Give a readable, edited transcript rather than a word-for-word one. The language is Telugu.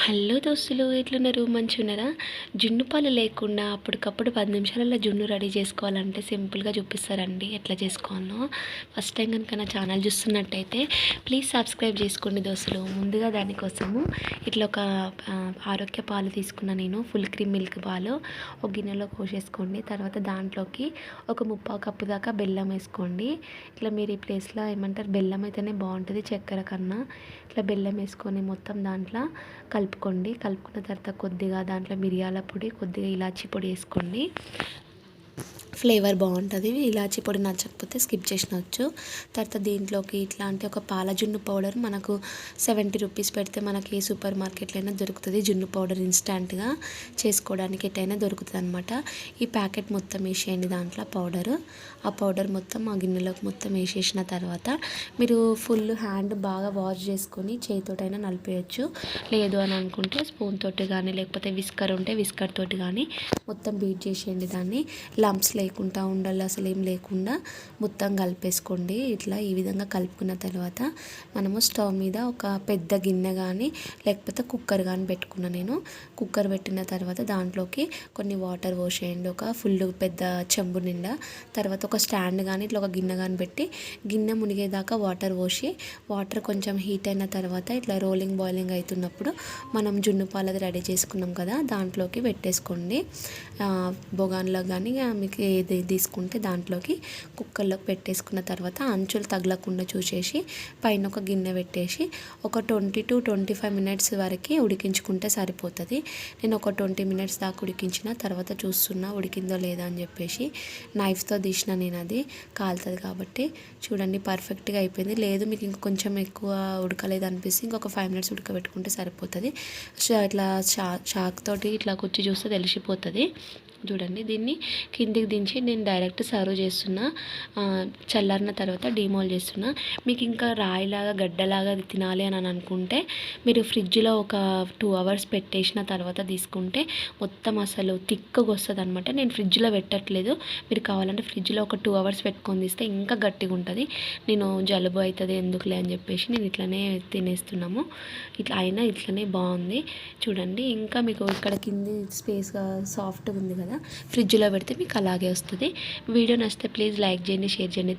హలో దోస్తులు, ఎట్లున్నారు? మంచిగున్నారా? జున్ను పాలు లేకుండా అప్పటికప్పుడు 10 నిమిషాలలో జున్ను రెడీ చేసుకోవాలంటే సింపుల్గా చూపిస్తారండి ఎట్లా చేసుకోవాలో. ఫస్ట్ టైం కనుక నా ఛానల్ చూస్తున్నట్టయితే ప్లీజ్ సబ్స్క్రైబ్ చేసుకోండి దోస్తులు. ముందుగా దానికోసము ఇట్లా ఒక ఆరోగ్య పాలు తీసుకున్న నేను, ఫుల్ క్రీమ్ మిల్క్ పాలు ఒక గిన్నెలో పోసేసుకోండి. తర్వాత దాంట్లోకి ఒక 3/4 కప్పు దాకా బెల్లం వేసుకోండి. ఇట్లా మీరు ఈ ప్లేస్లో ఏమంటారు, బెల్లం అయితేనే బాగుంటుంది చక్కెర కన్నా. ఇట్లా బెల్లం వేసుకొని మొత్తం దాంట్లో కలుపుకోండి. కలుపుకున్న తర్వాత కొద్దిగా దాంట్లో మిరియాల పొడి, కొద్దిగా ఇలాచీ పొడి వేసుకోండి. ఫ్లేవర్ బాగుంటుంది. ఇలాచీ పొడి నచ్చకపోతే స్కిప్ చేసినవచ్చు. తర్వాత దీంట్లోకి ఇట్లాంటి ఒక పాల జున్ను పౌడర్ మనకు 70 రూపీస్ పెడితే మనకి ఏ సూపర్ మార్కెట్లో అయినా దొరుకుతుంది. జున్ను పౌడర్ ఇన్స్టాంట్గా చేసుకోవడానికి ఎటైనా దొరుకుతుంది అనమాట. ఈ ప్యాకెట్ మొత్తం వేసేయండి దాంట్లో పౌడరు. ఆ పౌడర్ మొత్తం ఆ గిన్నెలోకి మొత్తం వేసేసిన తర్వాత మీరు ఫుల్ హ్యాండ్ బాగా వాష్ చేసుకొని చేతితోటైనా నలిపేయచ్చు. లేదు అని అనుకుంటే స్పూన్ తోటి కానీ లేకపోతే విస్కర్ ఉంటే విస్కర్ తోటి కానీ మొత్తం బీట్ చేసేయండి. దాన్ని లంప్స్ లేకుండా ఉండాలి, అసలు ఏం లేకుండా మొత్తం కలిపేసుకోండి. ఇట్లా ఈ విధంగా కలుపుకున్న తర్వాత మనము స్టవ్ మీద ఒక పెద్ద గిన్నె కానీ లేకపోతే కుక్కర్ కానీ పెట్టుకున్నా నేను. కుక్కర్ పెట్టిన తర్వాత దాంట్లోకి కొన్ని వాటర్ పోసేయండి, ఒక ఫుల్ పెద్ద చెంబు నిండా. తర్వాత ఒక స్టాండ్ కానీ ఇట్లా ఒక గిన్నె కానీ పెట్టి గిన్నె మునిగేదాకా వాటర్ పోసి, వాటర్ కొంచెం హీట్ అయిన తర్వాత ఇట్లా రోలింగ్ బాయిలింగ్ అవుతున్నప్పుడు మనం జున్ను పాలది రెడీ చేసుకున్నాం కదా దాంట్లోకి పెట్టేసుకోండి. బొగాన్లో కానీ మీకు ఏది తీసుకుంటే దాంట్లోకి కుక్కర్లోకి పెట్టేసుకున్న తర్వాత అంచులు తగలకుండా చూసేసి పైన ఒక గిన్నె పెట్టేసి ఒక 20 to 25 మినిట్స్ వరకు ఉడికించుకుంటే సరిపోతుంది. నేను ఒక 20 మినిట్స్ దాకా ఉడికించిన తర్వాత చూస్తున్నా ఉడికిందో లేదా అని చెప్పేసి నైఫ్తో తీసిన నేను, అది కాలుతుంది కాబట్టి. చూడండి పర్ఫెక్ట్గా అయిపోయింది. లేదు మీకు ఇంకొంచెం ఎక్కువ ఉడకలేదు అనిపిస్తే ఇంకొక 5 మినిట్స్ ఉడకబెట్టుకుంటే సరిపోతుంది. సో ఇట్లా షాక్ తోటి ఇట్లా కుచ్చి చూస్తే తెలిసిపోతుంది. చూడండి దీన్ని కిందికి దించి నేను డైరెక్ట్ సర్వ్ చేస్తున్నా. చల్లారిన తర్వాత డిమోల్ చేస్తున్నా. మీకు ఇంకా రాయిలాగా గడ్డలాగా తినాలి అని అనుకుంటే మీరు ఫ్రిడ్జ్లో ఒక 2 అవర్స్ పెట్టేసిన తర్వాత తీసుకుంటే మొత్తం అసలు థిక్గా వస్తుంది అనమాట. నేను ఫ్రిడ్జ్లో పెట్టట్లేదు, మీరు కావాలంటే ఫ్రిడ్జ్లో ఒక 2 అవర్స్ పెట్టుకొని తీస్తే ఇంకా గట్టిగా ఉంటుంది. నేను జలుబు అవుతుంది ఎందుకులే అని చెప్పేసి నేను ఇట్లనే తినేస్తున్నాము. ఇట్లా అయినా ఇట్లనే బాగుంది. చూడండి ఇంకా మీకు ఇక్కడ కింది స్పేస్గా సాఫ్ట్గా ఉంది కదా, ఫ్రిడ్జ్లో పెడితే మీకు అలాగే వస్తుంది. వీడియో నచ్చితే ప్లీజ్ లైక్ చేయండి, షేర్ చేయండి.